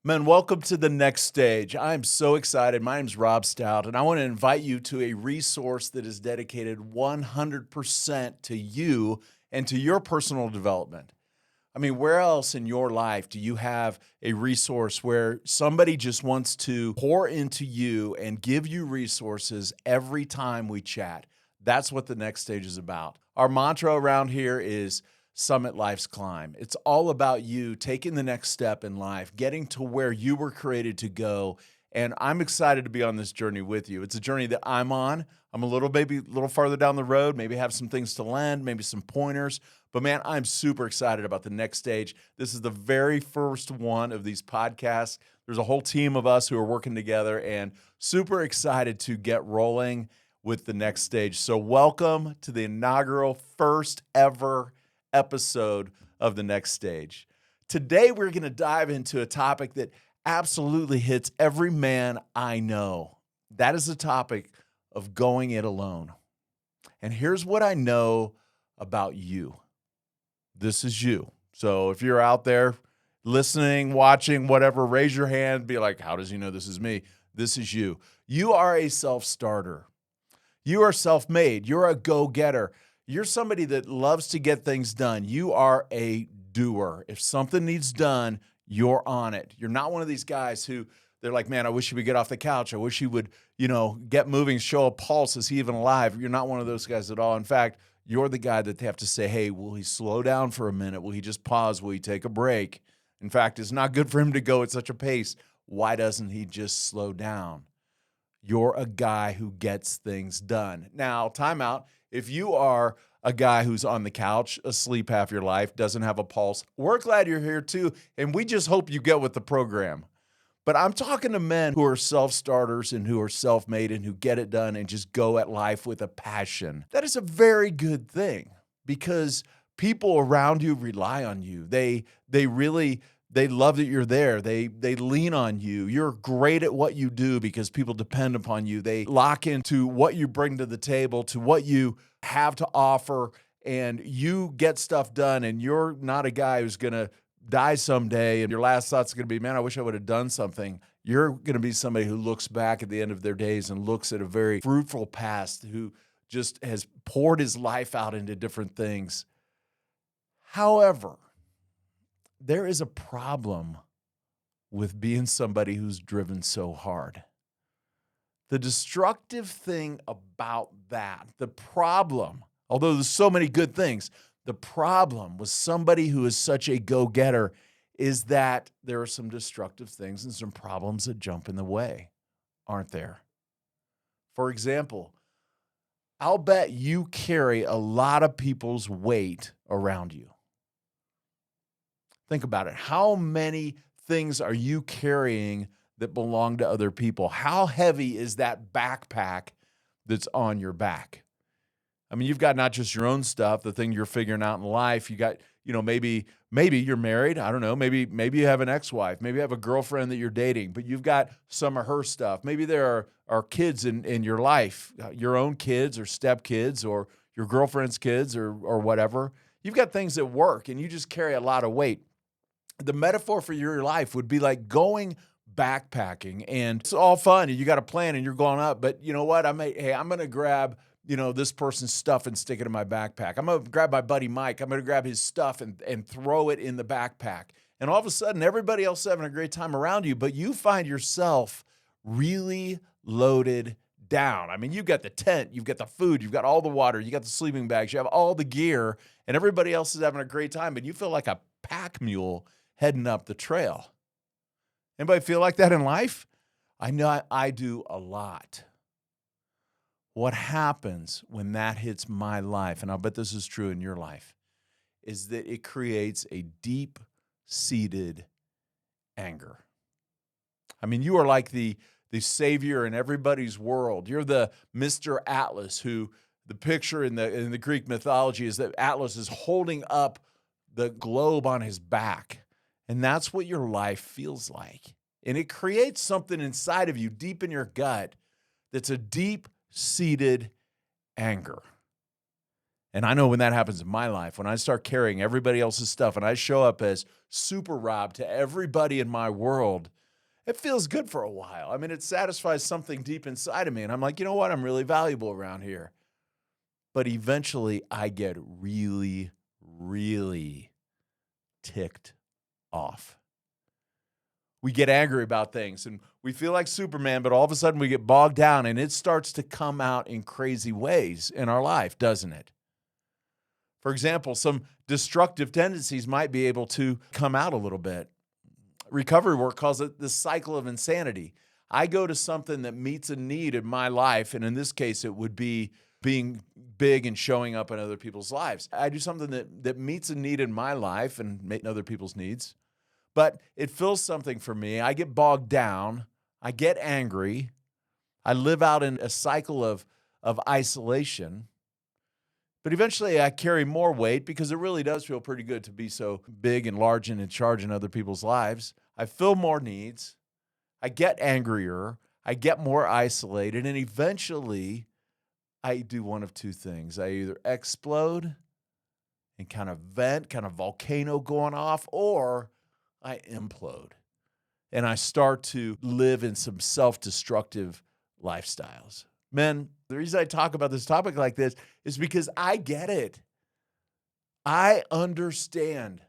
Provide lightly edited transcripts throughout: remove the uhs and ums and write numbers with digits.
Man, welcome to the next stage. I'm so excited. My name's Rob Stout, and I want to invite you to a resource that is dedicated 100% to you and to your personal development. I mean, where else in your life do you have a resource where somebody just wants to pour into you and give you resources every time we chat? That's what the next stage is about. Our mantra around here is Summit Life's Climb. It's all about you taking the next step in life, getting to where you were created to go. And I'm excited to be on this journey with you. It's a journey that I'm on. I'm maybe a little farther down the road, maybe have some things to lend, maybe some pointers. But man, I'm super excited about the next stage. This is the very first one of these podcasts. There's a whole team of us who are working together and super excited to get rolling with the next stage. So welcome to the inaugural first ever episode of the next stage. Today, we're going to dive into a topic that absolutely hits every man I know. That is the topic of going it alone. And here's what I know about you. This is you. So if you're out there listening, watching, whatever, raise your hand, be like, how does he know this is me? This is you. You are a self-starter. You are self-made. You're a go-getter. You're somebody that loves to get things done. You are a doer. If something needs done, you're on it. You're not one of these guys who they're like, man, I wish he would get off the couch. I wish he would, get moving, show a pulse. Is he even alive? You're not one of those guys at all. In fact, you're the guy that they have to say, hey, will he slow down for a minute? Will he just pause? Will he take a break? In fact, it's not good for him to go at such a pace. Why doesn't he just slow down? You're a guy who gets things done. Now, time out. If you are a guy who's on the couch, asleep half your life, doesn't have a pulse, we're glad you're here too, and we just hope you get with the program. But I'm talking to men who are self-starters and who are self-made and who get it done and just go at life with a passion. That is a very good thing because people around you rely on you. They love that you're there. They lean on you. You're great at what you do because people depend upon you. They lock into what you bring to the table, to what you have to offer, and you get stuff done. And you're not a guy who's going to die someday and your last thought's going to be, man, I wish I would have done something. You're going to be somebody who looks back at the end of their days and looks at a very fruitful past, who just has poured his life out into different things. However, there is a problem with being somebody who's driven so hard. The destructive thing about that, the problem, although there's so many good things, the problem with somebody who is such a go-getter is that there are some destructive things and some problems that jump in the way, aren't there? For example, I'll bet you carry a lot of people's weight around you. Think about it. How many things are you carrying that belong to other people? How heavy is that backpack that's on your back? I mean, you've got not just your own stuff, the thing you're figuring out in life. You got, maybe you're married. I don't know. Maybe you have an ex-wife. Maybe you have a girlfriend that you're dating, but you've got some of her stuff. Maybe there are kids in your life, your own kids or stepkids or your girlfriend's kids or whatever. You've got things at work and you just carry a lot of weight. The metaphor for your life would be like going backpacking, and it's all fun and you got a plan and you're going up, but you know what? I'm going to grab, this person's stuff and stick it in my backpack. I'm going to grab my buddy Mike. I'm going to grab his stuff and throw it in the backpack. And all of a sudden, everybody else is having a great time around you, but you find yourself really loaded down. I mean, you've got the tent, you've got the food, you've got all the water, you got the sleeping bags, you have all the gear, and everybody else is having a great time, but you feel like a pack mule heading up the trail. Anybody feel like that in life? I know I do a lot. What happens when that hits my life, and I'll bet this is true in your life, is that it creates a deep-seated anger. I mean, you are like the savior in everybody's world. You're the Mr. Atlas, who the picture in the Greek mythology is that Atlas is holding up the globe on his back. And that's what your life feels like. And it creates something inside of you, deep in your gut, that's a deep-seated anger. And I know when that happens in my life, when I start carrying everybody else's stuff and I show up as Super Rob to everybody in my world, It feels good for a while. I mean, it satisfies something deep inside of me. And I'm like, you know what? I'm really valuable around here. But eventually I get really, really ticked off. We get angry about things and we feel like Superman, but all of a sudden we get bogged down and it starts to come out in crazy ways in our life, doesn't it? For example, some destructive tendencies might be able to come out a little bit. Recovery work calls it the cycle of insanity. I go to something that meets a need in my life, and in this case, it would be being big and showing up in other people's lives. I do something that meets a need in my life and meets other people's needs, but it fills something for me. I get bogged down. I get angry. I live out in a cycle of isolation. But eventually I carry more weight because it really does feel pretty good to be so big and large and in charge in other people's lives. I fill more needs. I get angrier. I get more isolated. And eventually I do one of two things. I either explode and kind of vent, kind of volcano going off, or I implode and I start to live in some self-destructive lifestyles. Men, the reason I talk about this topic like this is because I get it. I understand.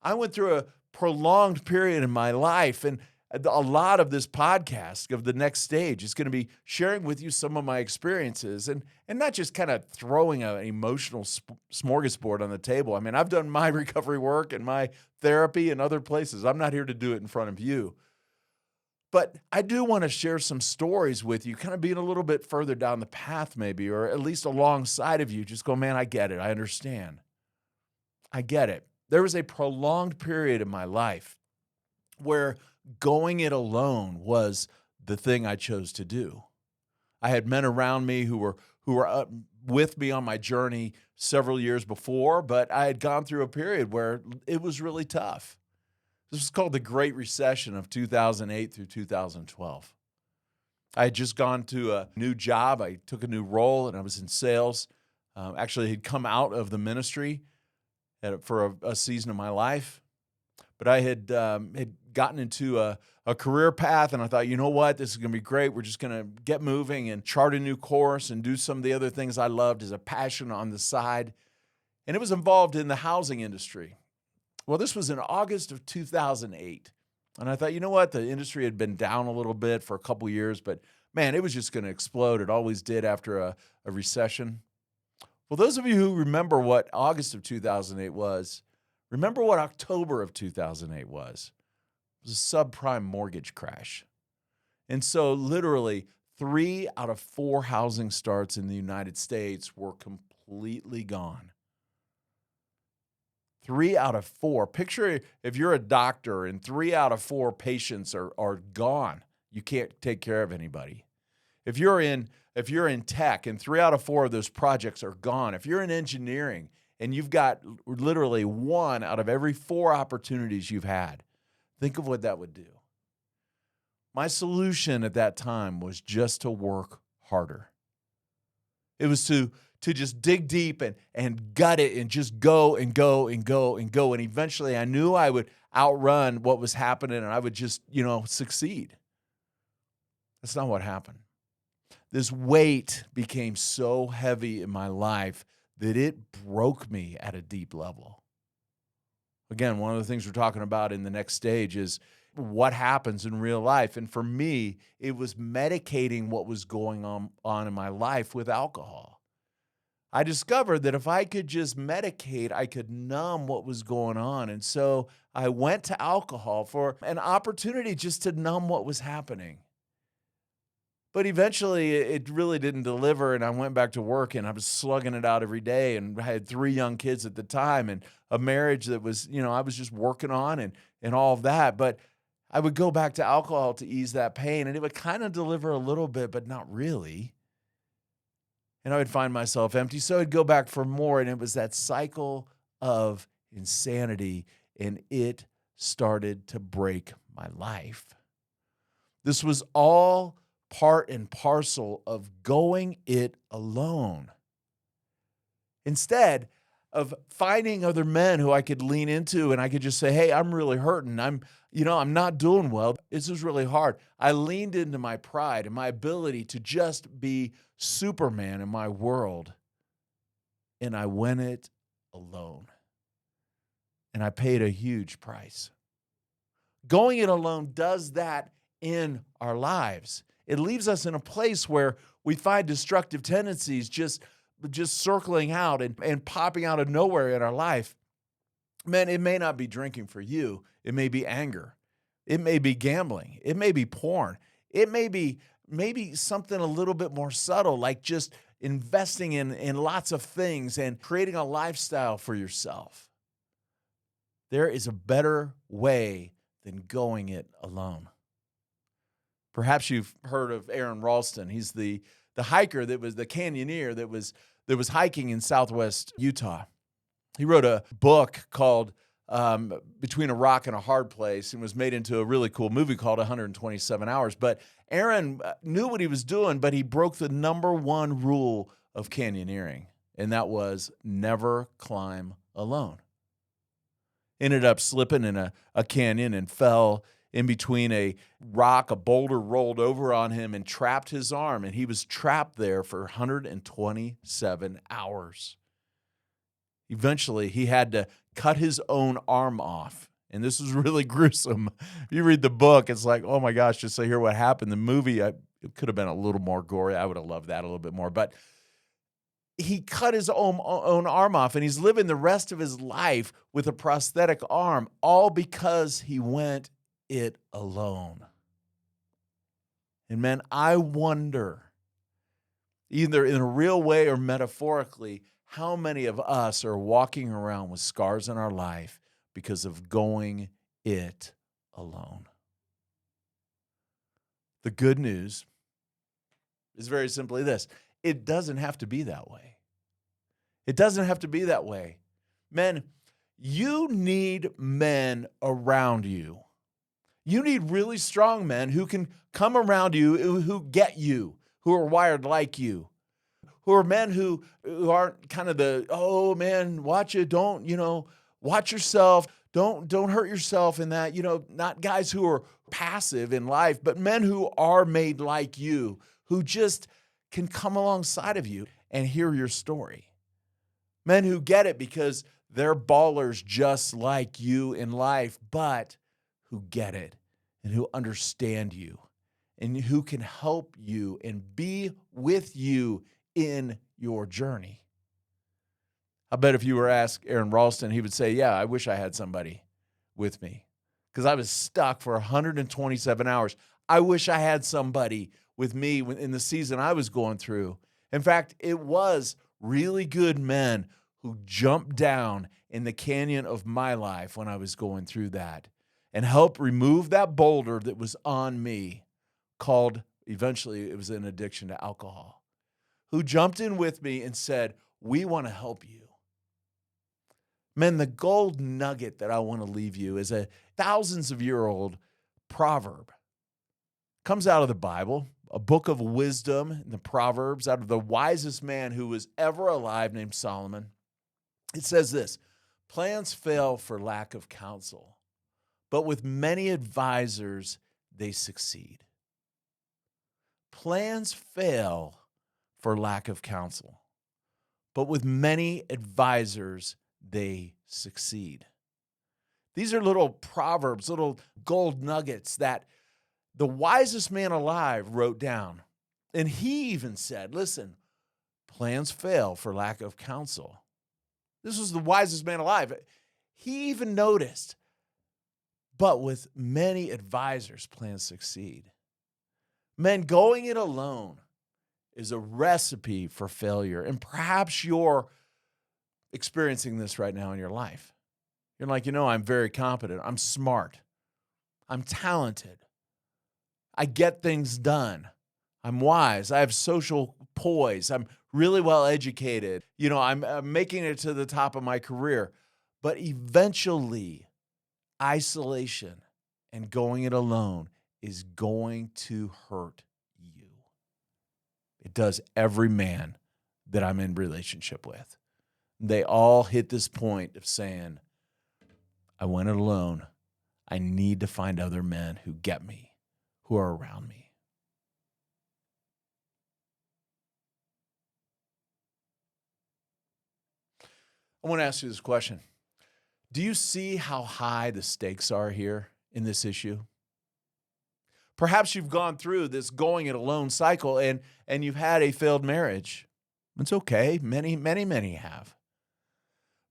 I went through a prolonged period in my life, and a lot of this podcast of the next stage is going to be sharing with you some of my experiences and not just kind of throwing an emotional smorgasbord on the table. I mean, I've done my recovery work and my therapy in other places. I'm not here to do it in front of you. But I do want to share some stories with you, kind of being a little bit further down the path maybe, or at least alongside of you. Just go, man, I get it. I understand. I get it. There was a prolonged period in my life where going it alone was the thing I chose to do. I had men around me who were with me on my journey several years before, but I had gone through a period where it was really tough. This was called the Great Recession of 2008 through 2012. I had just gone to a new job. I took a new role, and I was in sales. Actually, had come out of the ministry for a season of my life. But I had gotten into a career path, and I thought, you know what? This is going to be great. We're just going to get moving and chart a new course and do some of the other things I loved as a passion on the side. And it was involved in the housing industry. Well, this was in August of 2008. And I thought, you know what? The industry had been down a little bit for a couple years, but man, it was just going to explode. It always did after a recession. Well, those of you who remember what August of 2008 was, remember what October of 2008 was. It was a subprime mortgage crash. And so literally 3 out of 4 housing starts in the United States were completely gone. 3 out of 4. Picture if you're a doctor and 3 out of 4 patients are gone. You can't take care of anybody. If you're in tech and 3 out of 4 of those projects are gone. If you're in engineering and you've got literally 1 out of every 4 opportunities you've had, think of what that would do. My solution at that time was just to work harder. It was to just dig deep and gut it and just go and go and go and go. And eventually I knew I would outrun what was happening and I would just, succeed. That's not what happened. This weight became so heavy in my life that it broke me at a deep level. Again, one of the things we're talking about in the next stage is what happens in real life. And for me, it was medicating what was going on in my life with alcohol. I discovered that if I could just medicate, I could numb what was going on. And so I went to alcohol for an opportunity just to numb what was happening. But eventually it really didn't deliver, and I went back to work, and I was slugging it out every day, and I had 3 young kids at the time and a marriage that was, I was just working on and all of that. But I would go back to alcohol to ease that pain, and it would kind of deliver a little bit, but not really. And I would find myself empty, so I'd go back for more, and it was that cycle of insanity, and it started to break my life. This was all part and parcel of going it alone. Instead, of finding other men who I could lean into and I could just say, hey, I'm really hurting. I'm not doing well. This is really hard. I leaned into my pride and my ability to just be Superman in my world. And I went it alone. And I paid a huge price. Going it alone does that in our lives. It leaves us in a place where we find destructive tendencies just circling out and popping out of nowhere in our life. Man, it may not be drinking for you. It may be anger. It may be gambling. It may be porn. It may be maybe something a little bit more subtle, like just investing in lots of things and creating a lifestyle for yourself. There is a better way than going it alone. Perhaps you've heard of Aaron Ralston. He's the hiker that was the canyoneer that was hiking in southwest Utah. He wrote a book called Between a Rock and a Hard Place and was made into a really cool movie called 127 Hours. But Aaron knew what he was doing, but he broke the number one rule of canyoneering, and that was never climb alone. Ended up slipping in a canyon and fell in between a rock. A boulder rolled over on him and trapped his arm, and he was trapped there for 127 hours. Eventually, he had to cut his own arm off, and this was really gruesome. If you read the book, it's like, oh my gosh, just to hear what happened. The movie, it could have been a little more gory. I would have loved that a little bit more, but he cut his own arm off, and he's living the rest of his life with a prosthetic arm, all because he went it alone. And man, I wonder, either in a real way or metaphorically, how many of us are walking around with scars in our life because of going it alone? The good news is very simply this: it doesn't have to be that way. It doesn't have to be that way. Men, you need men around you. You need really strong men who can come around you, who get you, who are wired like you, who are men who aren't kind of the, oh man, watch it, don't, watch yourself, don't hurt yourself in that, not guys who are passive in life, but men who are made like you, who just can come alongside of you and hear your story. Men who get it because they're ballers just like you in life, but who get it and who understand you and who can help you and be with you in your journey. I bet if you were asked Aaron Ralston, he would say, yeah, I wish I had somebody with me because I was stuck for 127 hours. I wish I had somebody with me in the season I was going through. In fact, it was really good men who jumped down in the canyon of my life when I was going through that and helped remove that boulder that was on me, called, eventually it was an addiction to alcohol, who jumped in with me and said, we want to help you. Men, the gold nugget that I want to leave you is a thousands of year old proverb. Comes out of the Bible, a book of wisdom in the Proverbs, out of the wisest man who was ever alive, named Solomon. It says this: plans fail for lack of counsel, but with many advisors, they succeed. Plans fail for lack of counsel, but with many advisors, they succeed. These are little proverbs, little gold nuggets that the wisest man alive wrote down. And he even said, listen, plans fail for lack of counsel. This was the wisest man alive. He even noticed, but with many advisors, plans succeed. Men, going it alone is a recipe for failure. And perhaps you're experiencing this right now in your life. You're like, I'm very competent. I'm smart. I'm talented. I get things done. I'm wise. I have social poise. I'm really well educated. I'm making it to the top of my career. But eventually, isolation and going it alone is going to hurt you. It does every man that I'm in relationship with. They all hit this point of saying, I went it alone. I need to find other men who get me, who are around me. I want to ask you this question. Do you see how high the stakes are here in this issue? Perhaps you've gone through this going it alone cycle and you've had a failed marriage. It's okay. Many have.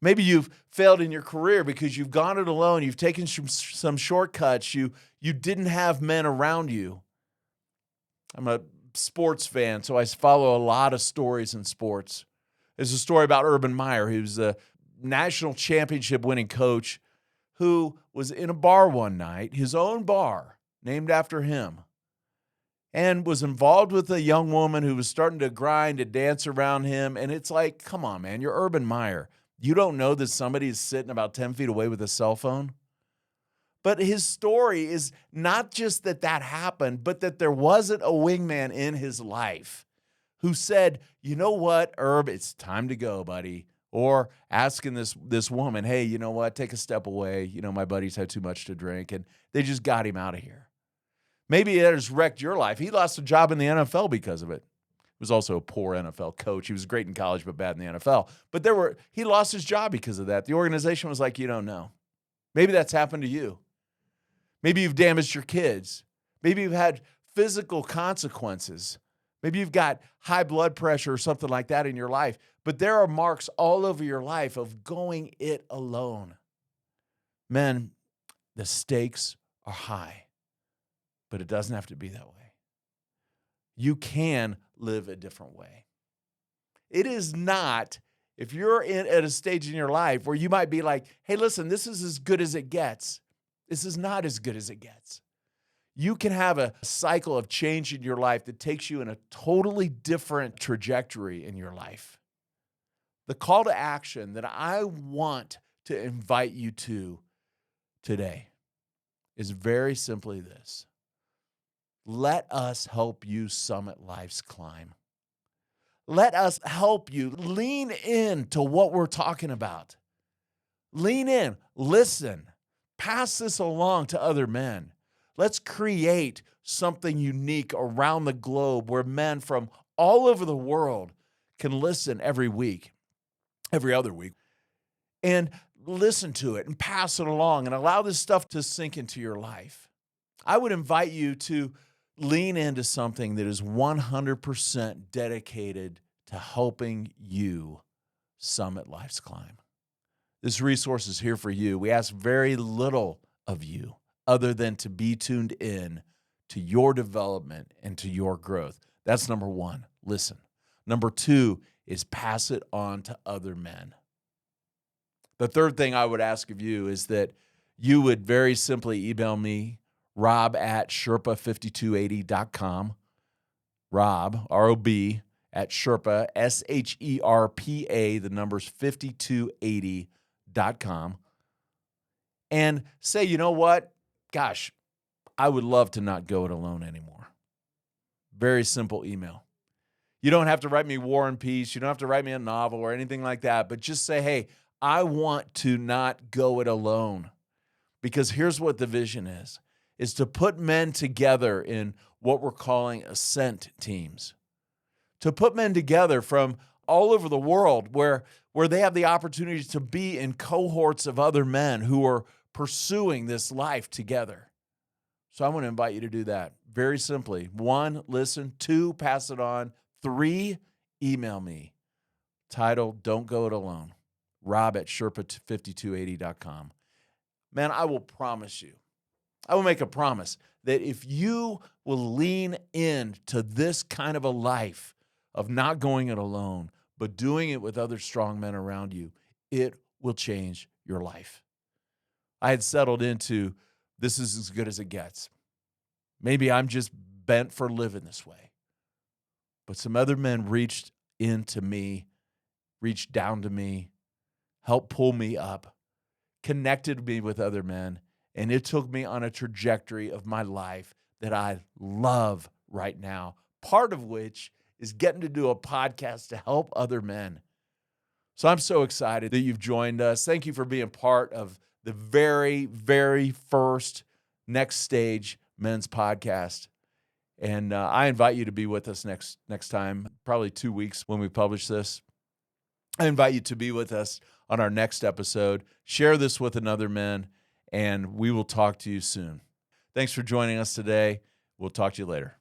Maybe you've failed in your career because you've gone it alone. You've taken some shortcuts. You didn't have men around you. I'm a sports fan, so I follow a lot of stories in sports. There's a story about Urban Meyer, who's a national championship winning coach who was in a bar one night, his own bar, named after him, and was involved with a young woman who was starting to grind and dance around him. And it's like, come on, man, you're Urban Meyer. You don't know that somebody is sitting about 10 feet away with a cell phone? But his story is not just that happened, but that there wasn't a wingman in his life who said, you know what, Herb, it's time to go, buddy. Or asking this woman, hey, you know what, take a step away. You know, my buddy's had too much to drink, and they just got him out of here. Maybe it has wrecked your life. He lost a job in the NFL because of it. He was also a poor NFL coach. He was great in college, but bad in the NFL. But he lost his job because of that. The organization was like, you don't know. Maybe that's happened to you. Maybe you've damaged your kids. Maybe you've had physical consequences. Maybe you've got high blood pressure or something like that in your life. But there are marks all over your life of going it alone. Men, the stakes are high, but it doesn't have to be that way. You can live a different way. It is not, if you're at a stage in your life where you might be like, hey, listen, this is as good as it gets. This is not as good as it gets. You can have a cycle of change in your life that takes you in a totally different trajectory in your life. The call to action that I want to invite you to today is very simply this. Let us help you summit life's climb. Let us help you lean into what we're talking about. Lean in, listen, pass this along to other men. Let's create something unique around the globe where men from all over the world can listen every week, every other week, and listen to it and pass it along and allow this stuff to sink into your life. I would invite you to lean into something that is 100% dedicated to helping you summit life's climb. This resource is here for you. We ask very little of you other than to be tuned in to your development and to your growth. That's number one. Listen. Number two is pass it on to other men. The third thing I would ask of you is that you would very simply email me, Rob at Sherpa5280.com. Rob, R-O-B, at Sherpa, S-H-E-R-P-A, the numbers 5280.com. And say, you know what? Gosh, I would love to not go it alone anymore. Very simple email. You don't have to write me War and Peace. You don't have to write me a novel or anything like that. But just say, hey, I want to not go it alone. Because here's what the vision is to put men together in what we're calling ascent teams. To put men together from all over the world where they have the opportunity to be in cohorts of other men who are pursuing this life together. So I want to invite you to do that very simply. 1, listen. 2, pass it on. 3, email me. Title, Don't Go It Alone. Rob at Sherpa5280.com. Man, I will promise you, I will make a promise that if you will lean into this kind of a life of not going it alone, but doing it with other strong men around you, it will change your life. I had settled into this is as good as it gets. Maybe I'm just bent for living this way. But some other men reached into me, reached down to me, helped pull me up, connected me with other men, and it took me on a trajectory of my life that I love right now, part of which is getting to do a podcast to help other men. So I'm so excited that you've joined us. Thank you for being part of the very, very first Next Stage Men's Podcast. And I invite you to be with us next time, probably 2 weeks when we publish this. I invite you to be with us on our next episode. Share this with another man, and we will talk to you soon. Thanks for joining us today. We'll talk to you later.